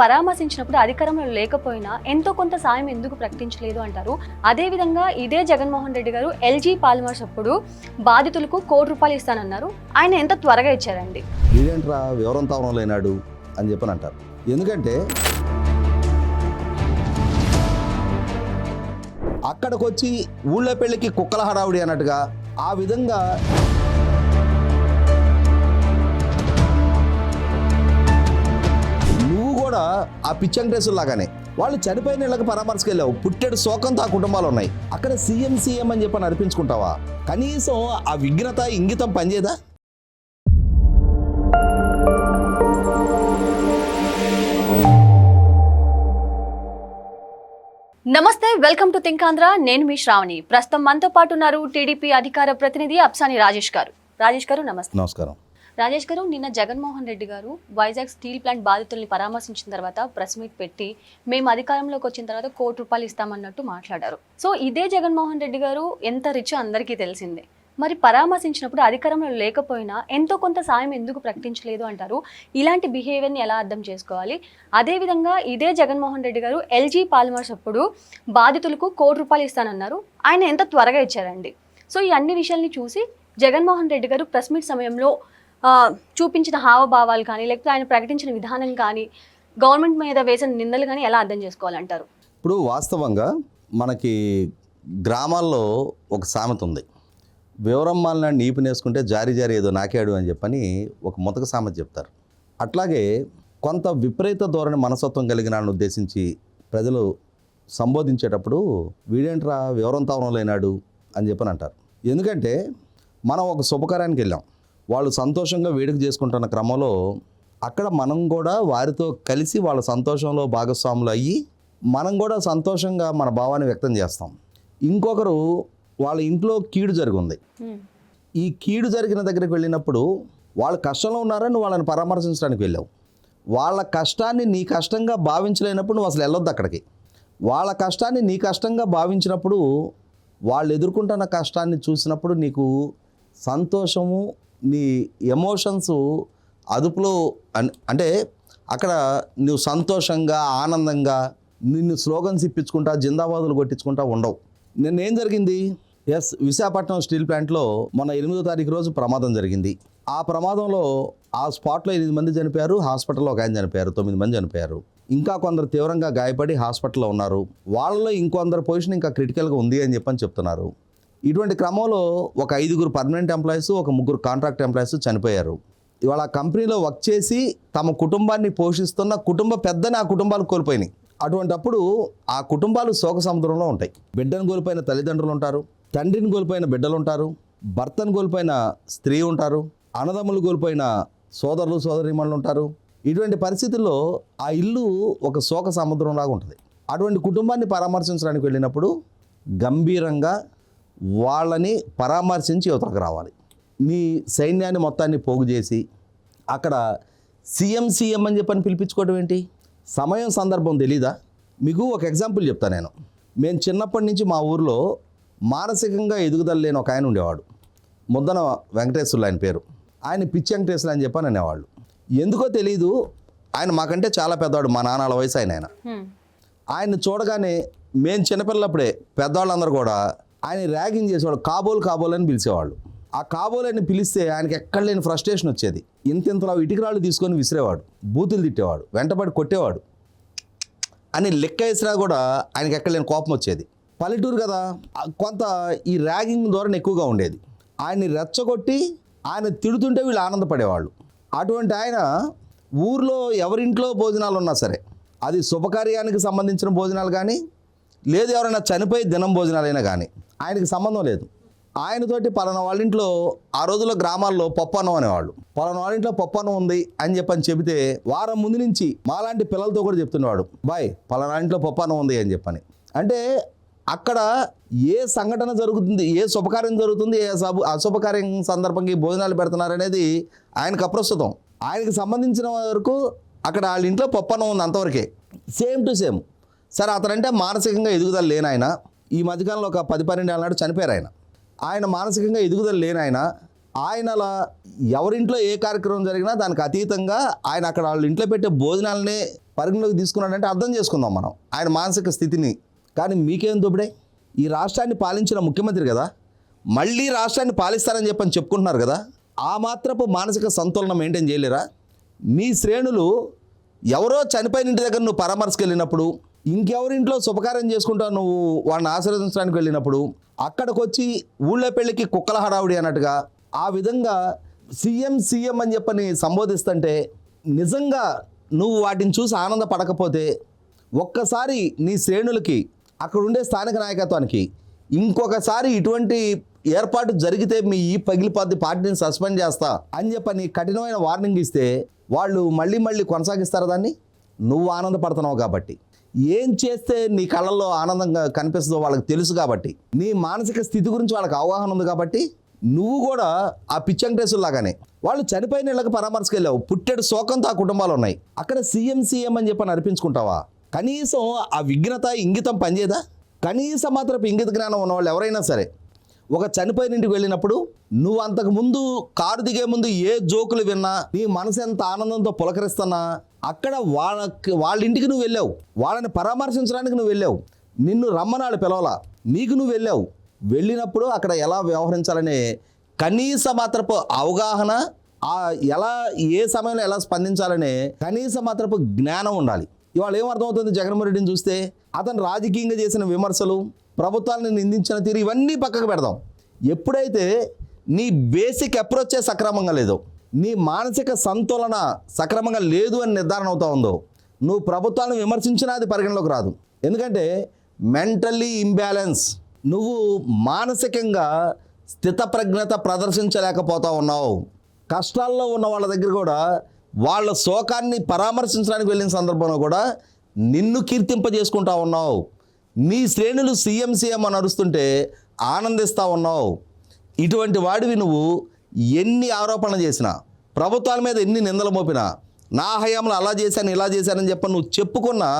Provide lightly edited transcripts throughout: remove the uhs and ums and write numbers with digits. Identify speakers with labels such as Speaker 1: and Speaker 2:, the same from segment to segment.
Speaker 1: పరామర్శించినప్పుడు అధికారంలో లేకపోయినా ఎంతో కొంత సాయం ఎందుకు ప్రకటించలేదు అంటారు. అదేవిధంగా ఇదే జగన్మోహన్ రెడ్డి గారు ఎల్జీ పాలిమర్స్ అప్పుడు బాధితులకు ₹1,00,00,000 ఇస్తానన్నారు. ఆయన ఎంత త్వరగా ఇచ్చారండి?
Speaker 2: వీడేంట్రా వివరంతా లేనాడు అని చెప్పని అంటారు. ఎందుకంటే అక్కడికి వచ్చి ఊళ్ళో పెళ్ళికి కుక్కల హడావుడి అన్నట్టుగా ఆ విధంగా నువ్వు కూడా ఆ పిచ్చం డ్రెస్సులు లాగానే వాళ్ళు చనిపోయిన ఇళ్ళకి పరామర్శకు వెళ్ళావు. పుట్టెడు శోకంతో ఆ కుటుంబాలు ఉన్నాయి. అక్కడ సీఎం అని చెప్పని అనిపించుకుంటావా? కనీసం ఆ విఘ్నత ఇంగితం పనిచేయదా?
Speaker 1: నమస్తే, వెల్కమ్ టు థింక్ ఆంధ్ర. నేను మీ శ్రావణి. ప్రస్తుతం మనతో పాటు ఉన్నారు టీడీపీ అధికార ప్రతినిధి అప్సాని రాజేష్ గారు. రాజేష్ గారు నమస్తే.
Speaker 2: నమస్కారం.
Speaker 1: రాజేష్ గారు, నిన్న జగన్మోహన్ రెడ్డి గారు వైజాగ్ స్టీల్ ప్లాంట్ బాధితుల్ని పరామర్శించిన తర్వాత ప్రెస్ మీట్ పెట్టి మేము అధికారంలోకి వచ్చిన తర్వాత ₹1,00,00,000 ఇస్తామన్నట్టు మాట్లాడారు. సో ఇదే జగన్మోహన్ రెడ్డి గారు ఎంత రిచ్ అందరికీ తెలిసిందే. మరి పరామర్శించినప్పుడు అధికారంలో లేకపోయినా ఎంతో కొంత సాయం ఎందుకు ప్రకటించలేదు అంటారు. ఇలాంటి బిహేవియర్ని ఎలా అర్థం చేసుకోవాలి? అదేవిధంగా ఇదే జగన్మోహన్ రెడ్డి గారు ఎల్జీ పాలిమర్స్ అప్పుడు బాధితులకు ₹1,00,00,000 ఇస్తానన్నారు. ఆయన ఎంత త్వరగా ఇచ్చారండి? సో ఈ అన్ని విషయాల్ని చూసి జగన్మోహన్ రెడ్డి గారు ప్రెస్ మీట్ సమయంలో చూపించిన హావభావాలు కానీ, లేకపోతే ఆయన ప్రకటించిన విధానం కానీ, గవర్నమెంట్ మీద వేసిన నిందలు కానీ ఎలా అర్థం చేసుకోవాలంటారు?
Speaker 2: ఇప్పుడు వాస్తవంగా మనకి గ్రామాల్లో ఒక సామెత ఉంది. వివరం మాలిన నీపు నేసుకుంటే జారి ఏదో నాకాడు అని చెప్పని ఒక ముతక సామెత చెప్తారు. అట్లాగే కొంత విపరీత ధోరణి మనస్తత్వం కలిగిన వాళ్ళని ఉద్దేశించి ప్రజలు సంబోధించేటప్పుడు వీడేంట్రా వివరంతా లేనాడు అని చెప్పని అంటారు. ఎందుకంటే మనం ఒక శుభకార్యానికి వెళ్ళాం, వాళ్ళు సంతోషంగా వేడుక చేసుకుంటున్న క్రమంలో అక్కడ మనం కూడా వారితో కలిసి వాళ్ళ సంతోషంలో భాగస్వాములు అయ్యి మనం కూడా సంతోషంగా మన భావాన్ని వ్యక్తం చేస్తాం. ఇంకొకరు వాళ్ళ ఇంట్లో కీడు జరిగింది. ఈ కీడు జరిగిన దగ్గరికి వెళ్ళినప్పుడు వాళ్ళు కష్టంలో ఉన్నారని వాళ్ళని పరామర్శించడానికి వెళ్ళావు. వాళ్ళ కష్టాన్ని నీ కష్టంగా భావించలేనప్పుడు నువ్వు అసలు వెళ్ళొద్దు అక్కడికి. వాళ్ళ కష్టాన్ని నీ కష్టంగా భావించినప్పుడు, వాళ్ళు ఎదుర్కొంటున్న కష్టాన్ని చూసినప్పుడు నీకు సంతోషము, నీ ఎమోషన్స్ అదుపులో అంటే అక్కడ నువ్వు సంతోషంగా ఆనందంగా నిన్ను స్లోగన్స్ ఇప్పించుకుంటా జిందాబాదులు కొట్టించుకుంటా ఉండవు. నిన్నేం జరిగింది? విశాఖపట్నం స్టీల్ ప్లాంట్లో మొన్న 8వ తారీఖు రోజు ప్రమాదం జరిగింది. ఆ ప్రమాదంలో ఆ స్పాట్లో 8 మంది చనిపోయారు, హాస్పిటల్లో ఒక ఆయన చనిపోయారు, 9 మంది చనిపోయారు. ఇంకా కొందరు తీవ్రంగా గాయపడి హాస్పిటల్లో ఉన్నారు. వాళ్ళలో ఇంకొందరు పొజిషన్ ఇంకా క్రిటికల్గా ఉంది అని చెప్పని చెప్తున్నారు. ఇటువంటి క్రమంలో ఒక 5 పర్మనెంట్ ఎంప్లాయీస్, ఒక 3 కాంట్రాక్ట్ ఎంప్లాయీస్ చనిపోయారు. ఇవాళ ఆ కంపెనీలో వర్క్ చేసి తమ కుటుంబాన్ని పోషిస్తున్న కుటుంబ పెద్దని ఆ కుటుంబాలు కోల్పోయినాయి. అటువంటప్పుడు ఆ కుటుంబాలు శోక సముద్రంలో ఉంటాయి. బిడ్డను కోల్పోయిన తల్లిదండ్రులు ఉంటారు, తండ్రిని కోల్పోయిన బిడ్డలు ఉంటారు, భర్తను కోల్పోయిన స్త్రీ ఉంటారు, అన్నదమ్ములు కోల్పోయిన సోదరులు సోదరీమణులు ఉంటారు. ఇటువంటి పరిస్థితుల్లో ఆ ఇల్లు ఒక శోక సముద్రంలాగా ఉంటుంది. అటువంటి కుటుంబాన్ని పరామర్శించడానికి వెళ్ళినప్పుడు గంభీరంగా వాళ్ళని పరామర్శించి యువతలకు రావాలి. నీ సైన్యాన్ని మొత్తాన్ని పోగు చేసి అక్కడ సీఎం అని చెప్పని పిలిపించుకోవడం ఏంటి? సమయం సందర్భం తెలీదా? మీకు ఒక ఎగ్జాంపుల్ చెప్తాను నేను. మేము చిన్నప్పటి నుంచి మా ఊరిలో మానసికంగా ఎదుగుదల లేని ఒక ఆయన ఉండేవాడు. ముద్దన వెంకటేశ్వర్లు ఆయన పేరు. ఆయన పిచ్చి వెంకటేశ్వర్లు అని చెప్పని అనేవాళ్ళు. ఎందుకో తెలీదు, ఆయన మాకంటే చాలా పెద్దవాడు, మా నాన్నల వయసు ఆయన. ఆయన చూడగానే మేము చిన్నపిల్లప్పుడే పెద్దవాళ్ళందరూ కూడా ఆయన ర్యాగింగ్ చేసేవాడు. కాబోలు అని పిలిచేవాళ్ళు. ఆ కాబోలని పిలిస్తే ఆయనకి ఎక్కడ లేని ఫ్రస్ట్రేషన్ వచ్చేది. ఇంతలో ఇటుకరాళ్ళు తీసుకొని విసిరేవాడు, బూతులు తిట్టేవాడు, వెంటబడి కొట్టేవాడు అని లెక్క వేసినా కూడా ఆయనకి ఎక్కడ లేని కోపం వచ్చేది. పల్లెటూరు కదా, కొంత ఈ ర్యాగింగ్ ధోరణి ఎక్కువగా ఉండేది. ఆయన్ని రెచ్చగొట్టి ఆయన తిడుతుంటే వీళ్ళు ఆనందపడేవాళ్ళు. అటువంటి ఆయన ఊర్లో ఎవరింట్లో భోజనాలు ఉన్నా సరే, అది శుభకార్యానికి సంబంధించిన భోజనాలు కానీ, లేదు ఎవరైనా చనిపోయి దినం భోజనాలైనా కానీ ఆయనకి సంబంధం లేదు. ఆయనతోటి పలానా వాళ్ళ ఇంట్లో ఆ రోజుల్లో గ్రామాల్లో పప్పన్నం అనేవాళ్ళు. పలానా వాళ్ళ ఇంట్లో పప్పన్నం ఉంది అని చెప్పని చెబితే వారం ముందు నుంచి మాలాంటి పిల్లలతో కూడా చెప్తున్నవాడు, బాయ్ పలానా ఇంట్లో పప్పన్నం ఉంది అని చెప్పని. అంటే అక్కడ ఏ సంఘటన జరుగుతుంది, ఏ శుభకార్యం జరుగుతుంది, ఏ అశుభకార్యం సందర్భంగా భోజనాలు పెడుతున్నారనేది ఆయనకు అప్రస్తుతం. ఆయనకి సంబంధించిన వరకు అక్కడ వాళ్ళ ఇంట్లో పప్పన్నం ఉంది అంతవరకే. Same to same. సరే, అతనంటే మానసికంగా ఎదుగుదల లేని ఆయన. ఈ మధ్యకాలంలో ఒక 10-12 ఏళ్ళ నాడు చనిపోయారు ఆయన. ఆయన మానసికంగా ఎదుగుదల లేని ఆయన. ఆయన అలా ఎవరింట్లో ఏ కార్యక్రమం జరిగినా దానికి అతీతంగా ఆయన అక్కడ వాళ్ళ ఇంట్లో పెట్టే భోజనాలనే పరిగణలోకి తీసుకున్నాడంటే అర్థం చేసుకుందాం మనం ఆయన మానసిక స్థితిని. కానీ మీకేం దొబ్బిడే? ఈ రాష్ట్రాన్ని పాలించిన ముఖ్యమంత్రి కదా, మళ్ళీ రాష్ట్రాన్ని పాలిస్తారని చెప్పని చెప్పుకుంటున్నారు కదా, ఆ మాత్రపు మానసిక సంతులనం మెయింటైన్ చేయలేరా? మీ శ్రేణులు ఎవరో చనిపోయిన ఇంటి దగ్గర నువ్వు పరామర్శకు వెళ్ళినప్పుడు, ఇంకెవరింట్లో శుభకార్యం చేసుకుంటావు నువ్వు వాళ్ళని ఆశీర్వదించడానికి వెళ్ళినప్పుడు, అక్కడికి వచ్చి ఊళ్ళో పెళ్ళికి కుక్కల హడావుడి అన్నట్టుగా ఆ విధంగా సీఎం అని చెప్పని సంబోధిస్తుంటే నిజంగా నువ్వు వాటిని చూసి ఆనందపడకపోతే ఒక్కసారి నీ శ్రేణులకి అక్కడ ఉండే స్థానిక నాయకత్వానికి ఇంకొకసారి ఇటువంటి ఏర్పాటు జరిగితే మీ ఈ పగిలిపోద్ది, పార్టీని సస్పెండ్ చేస్తా అని చెప్పని కఠినమైన వార్నింగ్ ఇస్తే వాళ్ళు మళ్ళీ కొనసాగిస్తారు దాన్ని. నువ్వు ఆనందపడుతున్నావు కాబట్టి, ఏం చేస్తే నీ కళ్ళల్లో ఆనందంగా కనిపిస్తుందో వాళ్ళకి తెలుసు కాబట్టి, నీ మానసిక స్థితి గురించి వాళ్ళకి అవగాహన ఉంది కాబట్టి నువ్వు కూడా ఆ పిచ్చంకటేశ్వరులాగానే వాళ్ళు చనిపోయిన ఇళ్ళకి పరామర్శకు వెళ్ళావు, పుట్టెడు శోకంతో ఆ కుటుంబాలు ఉన్నాయి, అక్కడ సీఎం అని చెప్పని అనిపించుకుంటావా? కనీసం ఆ విఘ్నత ఇంగితం పనిచేయదా? కనీసం మాత్రపు ఇంగిత జ్ఞానం ఉన్నవాళ్ళు ఎవరైనా సరే ఒక చనిపోయిన ఇంటికి వెళ్ళినప్పుడు నువ్వు అంతకు ముందు కారు దిగే ముందు ఏ జోకులు విన్నా నీ మనసు ఎంత ఆనందంతో పులకరిస్తున్నా అక్కడ వాళ్ళ ఇంటికి నువ్వు వెళ్ళావు, వాళ్ళని పరామర్శించడానికి నువ్వు వెళ్ళావు, నిన్ను రమ్మనాడు పిలవలా, నీకు నువ్వు వెళ్ళావు. వెళ్ళినప్పుడు అక్కడ ఎలా వ్యవహరించాలనే కనీస మాత్రపు అవగాహన, ఎలా ఏ సమయంలో ఎలా స్పందించాలనే కనీస మాత్రపు జ్ఞానం ఉండాలి. ఇవాళ ఏమర్థమవుతుంది జగన్మోహన్ రెడ్డిని చూస్తే? అతను రాజకీయంగా చేసిన విమర్శలు, ప్రభుత్వాలను నిందించిన తీరు ఇవన్నీ పక్కకు పెడదాం. ఎప్పుడైతే నీ బేసిక్ అప్రోచే సక్రమంగా లేదో, నీ మానసిక సంతులన సక్రమంగా లేదు అని నిర్ధారణ అవుతా ఉందో, నువ్వు ప్రభుత్వాలను విమర్శించినా అది పరిగణలోకి రాదు. ఎందుకంటే మెంటల్లీ ఇంబ్యాలెన్స్, నువ్వు మానసికంగా స్థితప్రజ్ఞత ప్రదర్శించలేకపోతా ఉన్నావు. కష్టాల్లో ఉన్న వాళ్ళ దగ్గర కూడా వాళ్ళ శోకాన్ని పరామర్శించడానికి వెళ్ళిన సందర్భంలో కూడా నిన్ను కీర్తింపజేసుకుంటా ఉన్నావు. నీ శ్రేణులు సీఎం అని అరుస్తుంటే ఆనందిస్తూ ఉన్నావు. ఇటువంటి వాడివి నువ్వు ఎన్ని ఆరోపణలు చేసినా, ప్రభుత్వాల మీద ఎన్ని నిందలు మోపినా, నా హయాంలో అలా చేశాను ఇలా చేశానని చెప్పి నువ్వు చెప్పుకున్నా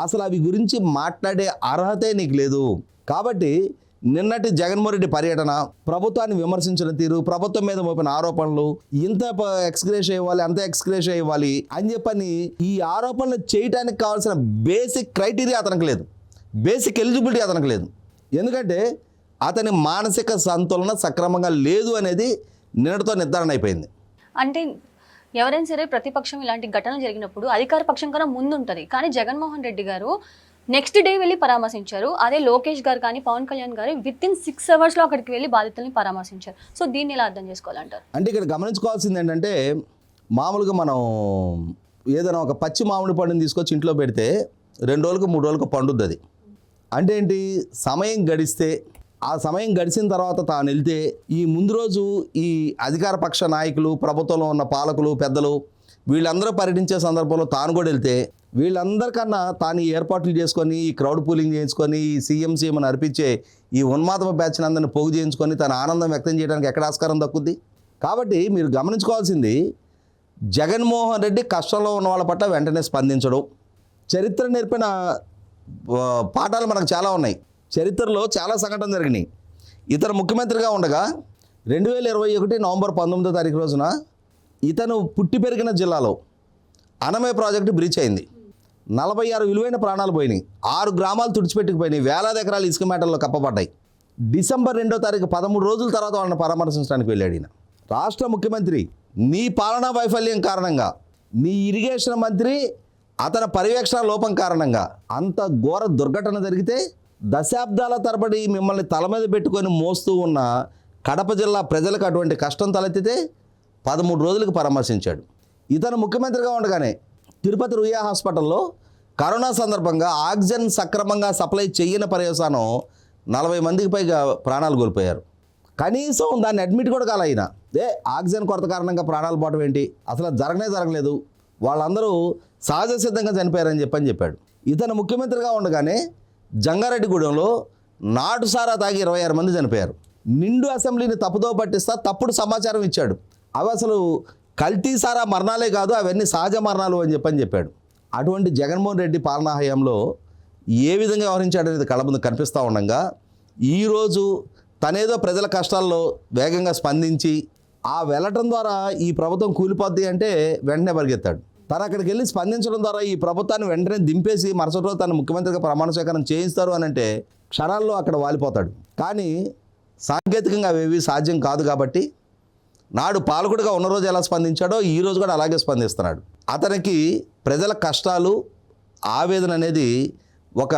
Speaker 2: అసలు అవి గురించి మాట్లాడే అర్హతే నీకు లేదు. కాబట్టి నిన్నటి జగన్మోహన్ రెడ్డి పర్యటన, ప్రభుత్వాన్ని విమర్శించిన తీరు, ప్రభుత్వం మీద మోపిన ఆరోపణలు, ఇంత ఎక్స్గ్రేష్ ఇవ్వాలి అంత ఎక్స్గ్రేష్ ఇవ్వాలి అని చెప్పని ఈ ఆరోపణలు చేయడానికి కావాల్సిన బేసిక్ క్రైటీరియా అతనికి లేదు, బేసిక్ ఎలిజిబిలిటీ అతనికి లేదు. ఎందుకంటే అతని మానసిక సంతులన సక్రమంగా లేదు అనేది నిన్నటితో నిర్ధారణ అయిపోయింది.
Speaker 1: అంటే ఎవరైనా సరే ప్రతిపక్షం ఇలాంటి ఘటనలు జరిగినప్పుడు అధికార పక్షం కన్నా ముందు ఉంటుంది. కానీ జగన్మోహన్ రెడ్డి గారు నెక్స్ట్ డే వెళ్ళి పరామర్శించారు. అదే లోకేష్ గారు కానీ పవన్ కళ్యాణ్ గారు వితిన్ 6 అవర్స్లో అక్కడికి వెళ్ళి బాధితుల్ని పరామర్శించారు. సో దీన్ని ఎలా అర్థం చేసుకోవాలంటారు?
Speaker 2: అంటే ఇక్కడ గమనించుకోవాల్సింది ఏంటంటే, మామూలుగా మనం ఏదైనా ఒక పచ్చి మామిడి పండుని తీసుకొచ్చి ఇంట్లో పెడితే 2 రోజులకు 3 రోజులకు పండుద్ది. అది అంటే ఏంటి? సమయం గడిస్తే, ఆ సమయం గడిచిన తర్వాత తాను వెళ్తే ఈ ముందు రోజు ఈ అధికార పక్ష నాయకులు, ప్రభుత్వంలో ఉన్న పాలకులు, పెద్దలు వీళ్ళందరూ పర్యటించే సందర్భంలో తాను కూడా వెళ్తే వీళ్ళందరికన్నా తాను ఈ ఏర్పాట్లు చేసుకొని, ఈ క్రౌడ్ పూలింగ్ చేయించుకొని, ఈ సీఎం అని అర్పించే ఈ ఉన్మాదమ బ్యాచ్ని అందరిని పోగు చేయించుకొని తన ఆనందం వ్యక్తం చేయడానికి ఎక్కడ ఆస్కారం దక్కుద్ది? కాబట్టి మీరు గమనించుకోవాల్సింది, జగన్మోహన్ రెడ్డి కష్టంలో ఉన్న వాళ్ళ పట్ల వెంటనే స్పందించడం. చరిత్ర నేర్పిన పాఠాలు మనకు చాలా ఉన్నాయి. చరిత్రలో చాలా సంఘటనలు జరిగినాయి. ఇతను ముఖ్యమంత్రిగా ఉండగా 2021 నవంబర్ 19వ తారీఖు రోజున ఇతను పుట్టి పెరిగిన జిల్లాలో అన్నమయ్య ప్రాజెక్టు బ్రీచ్ అయింది. 46 విలువైన ప్రాణాలు పోయినాయి. 6 గ్రామాలు తుడిచిపెట్టుకుపోయినాయి. వేలాది ఎకరాలు ఇసుక మేటల్లో కప్పబడ్డాయి. డిసెంబర్ 2వ తారీఖు 13 రోజుల తర్వాత వాళ్ళని పరామర్శించడానికి వెళ్ళాడు ఈయన. రాష్ట్ర ముఖ్యమంత్రి నీ పాలనా వైఫల్యం కారణంగా, నీ ఇరిగేషన్ మంత్రి అతని పర్యవేక్షణ లోపం కారణంగా అంత ఘోర దుర్ఘటన జరిగితే దశాబ్దాల తరబడి మిమ్మల్ని తల మీద పెట్టుకొని మోస్తూ ఉన్న కడప జిల్లా ప్రజలకు అటువంటి కష్టం తలెత్తితే 13 రోజులకు పరామర్శించాడు. ఇతను ముఖ్యమంత్రిగా ఉండగానే తిరుపతి రుయా హాస్పిటల్లో కరోనా సందర్భంగా ఆక్సిజన్ సక్రమంగా సప్లై చేయని పర్యవసానం 40 మందికి పైగా ప్రాణాలు కోల్పోయారు. కనీసం దాన్ని అడ్మిట్ కూడా కాలైనా ఆక్సిజన్ కొరత కారణంగా ప్రాణాలు పోవడం ఏంటి, అసలు జరగలేదు, వాళ్ళందరూ సహజ సిద్ధంగా చనిపోయారని చెప్పాడు. ఇతను ముఖ్యమంత్రిగా ఉండగానే జంగారెడ్డిగూడెంలో నాటుసారా తాగి 26 మంది చనిపోయారు. నిండు అసెంబ్లీని తప్పుదో పట్టిస్తా తప్పుడు సమాచారం ఇచ్చాడు. అవి అసలు కల్తీ సారా మరణాలే కాదు, అవన్నీ సహజ మరణాలు అని చెప్పాడు. అటువంటి జగన్మోహన్ రెడ్డి పాలనా హయాంలో ఏ విధంగా వ్యవహరించాడనేది కళ్ళ ముందు కనిపిస్తూ ఉండగా ఈరోజు తనేదో ప్రజల కష్టాల్లో వేగంగా స్పందించి ఆ వెళ్ళటం ద్వారా ఈ ప్రభుత్వం కూలిపోద్ది అంటే వెంటనే పరిగెత్తాడు. తను అక్కడికి వెళ్ళి స్పందించడం ద్వారా ఈ ప్రభుత్వాన్ని వెంటనే దింపేసి మరుసటి రోజు తను ముఖ్యమంత్రిగా ప్రమాణ స్వీకారం చేయిస్తారు అని అంటే క్షణాల్లో అక్కడ వాలిపోతాడు. కానీ సాంకేతికంగా అవేవి సాధ్యం కాదు కాబట్టి నాడు పాలకుడిగా ఉన్న రోజు ఎలా స్పందించాడో ఈ రోజు కూడా అలాగే స్పందిస్తున్నాడు. అతనికి ప్రజల కష్టాలు ఆవేదన అనేది ఒక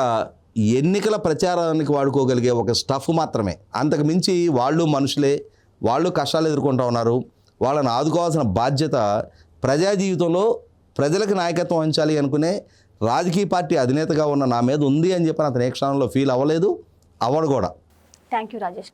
Speaker 2: ఎన్నికల ప్రచారానికి వాడుకోగలిగే ఒక స్టఫ్ మాత్రమే. అంతకు మించి వాళ్ళు మనుషులే, వాళ్ళు కష్టాలు ఎదుర్కొంటూ ఉన్నారు. వాళ్ళని ఆదుకోవాల్సిన బాధ్యత ప్రజా జీవితంలో ప్రజలకు నాయకత్వం వహించాలి అనుకునే రాజకీయ పార్టీ అధినేతగా ఉన్న నా మీద ఉంది అని చెప్పి అతను ఏ క్షణంలో ఫీల్ అవ్వలేదు, అవ్వడు కూడా.
Speaker 1: Thank you Rajesh.